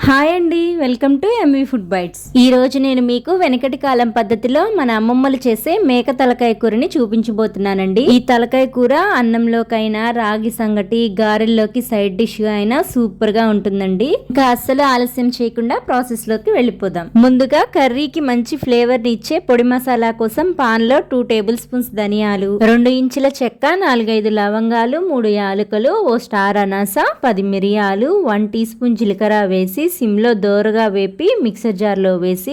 Hi అండి, welcome to MV food bites. ఈ రోజు నేను మీకు వెనకటి కాలం పద్ధతిలో మన అమ్మమ్మలు చేసే మేక తలకాయ కూరని చూపించబోతున్నానండి. ఈ తలకాయ కూర అన్నంలోకైనా, రాగి సంగటి, గారెల్లోకి సైడ్ డిష్ అయినా సూపర్ గా ఉంటుందండి. ఇంకా అస్సలు ఆలస్యం చేయకుండా ప్రాసెస్ లోకి వెళ్ళిపోదాం. ముందుగా కర్రీకి మంచి ఫ్లేవర్ ని ఇచ్చే పొడి మసాలా కోసం పాన్ లో 2 టేబుల్ స్పూన్స్ ధనియాలు, 2 ఇంచుల చెక్క, 4-5 లవంగాలు, 3 యాలకులు, ఓ స్టార్ అనాస, 10 మిరియాలు, 1 టీ స్పూన్ జీలకర్ర వేసి సిమ్లో దోరగా వేపి మిక్సర్ జార్లో వేసి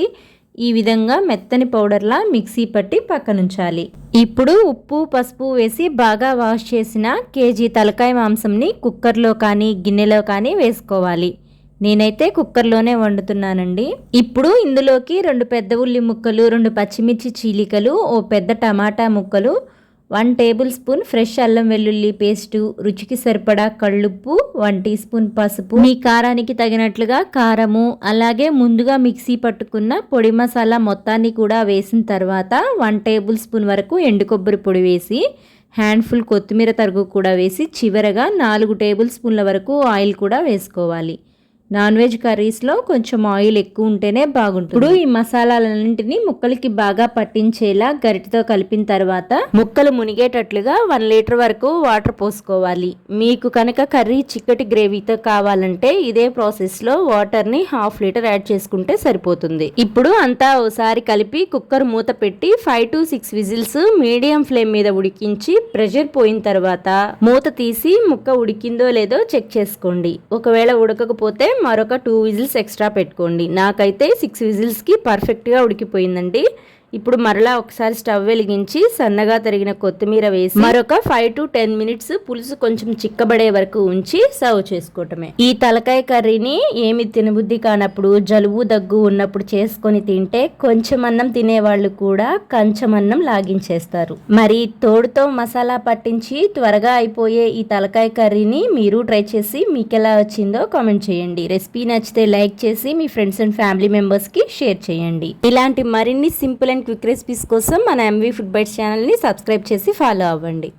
ఈ విధంగా మెత్తని పౌడర్లా మిక్సీ పట్టి పక్కనుంచాలి. ఇప్పుడు ఉప్పు, పసుపు వేసి బాగా వాష్ చేసిన కేజీ తలకాయ మాంసంని కుక్కర్లో కానీ గిన్నెలో కానీ వేసుకోవాలి. నేనైతే కుక్కర్లోనే వండుతున్నానండి. ఇప్పుడు ఇందులోకి 2 పెద్ద ఉల్లి ముక్కలు, 2 పచ్చిమిర్చి చీలికలు, ఓ పెద్ద టమాటా ముక్కలు, 1 టేబుల్ స్పూన్ ఫ్రెష్ అల్లం వెల్లుల్లి పేస్టు, రుచికి సరిపడా కళ్ళుప్పు, 1 టీ స్పూన్ పసుపు, మీ కారానికి తగినట్లుగా కారము, అలాగే ముందుగా మిక్సీ పట్టుకున్న పొడి మసాలా మొత్తాన్ని కూడా వేసిన తర్వాత 1 టేబుల్ స్పూన్ వరకు ఎండు కొబ్బరి పొడి వేసి, హ్యాండ్ఫుల్ కొత్తిమీర తరుగు కూడా వేసి, చివరగా 4 టేబుల్ స్పూన్ల వరకు ఆయిల్ కూడా వేసుకోవాలి. నాన్ వెజ్ కర్రీస్లో కొంచెం ఆయిల్ ఎక్కువ ఉంటేనే బాగుంటుంది. ఇప్పుడు ఈ మసాలాలన్నింటినీ ముక్కలకి బాగా పట్టించేలా గరిటెతో కలిపిన తర్వాత ముక్కలు మునిగేటట్లుగా 1 లీటర్ వరకు వాటర్ పోసుకోవాలి. మీకు కనుక కర్రీ చిక్కటి గ్రేవీతో కావాలంటే ఇదే ప్రాసెస్లో వాటర్ని 1/2 లీటర్ యాడ్ చేసుకుంటే సరిపోతుంది. ఇప్పుడు అంతా ఓసారి కలిపి కుక్కర్ మూత పెట్టి 5 to 6 విజిల్స్ మీడియం ఫ్లేమ్ మీద ఉడికించి ప్రెషర్ పోయిన తర్వాత మూత తీసి ముక్క ఉడికిందో లేదో చెక్ చేసుకోండి. ఒకవేళ ఉడకకపోతే మరొక 2 విజిల్స్ ఎక్స్ట్రా పెట్టుకోండి. నాకైతే 6 విజిల్స్కి పర్ఫెక్ట్గా ఉడికిపోయిందండి. ఇప్పుడు మరలా ఒకసారి స్టవ్ వెలిగించి సన్నగా తరిగిన కొత్తిమీర వేసి మరొక 5 to 10 మినిట్స్ పులుసు కొంచెం చిక్కబడే వరకు ఉంచి సర్వ్ చేసుకోవటమే. ఈ తలకాయ కర్రీని ఏమి తినబుద్ధి కానప్పుడు, జలుబు దగ్గు ఉన్నప్పుడు చేసుకొని తింటే కొంచెం అన్నం తినేవాళ్ళు కూడా కంచం అన్నం లాగించేస్తారు. మరి తోడుతో మసాలా పట్టించి త్వరగా అయిపోయే ఈ తలకాయ కర్రీని మీరు ట్రై చేసి మీకు ఎలా వచ్చిందో కామెంట్ చేయండి. రెసిపీ నచ్చితే లైక్ చేసి మీ ఫ్రెండ్స్ అండ్ ఫ్యామిలీ మెంబర్స్ కి షేర్ చేయండి. ఇలాంటి మరిన్ని సింపుల్ అండ్ క్విక్ రెసిపీస్ కోసం మన ఎంవి ఫుడ్ బైట్స్ ఛానల్ని సబ్స్క్రైబ్ చేసి ఫాలో అవ్వండి.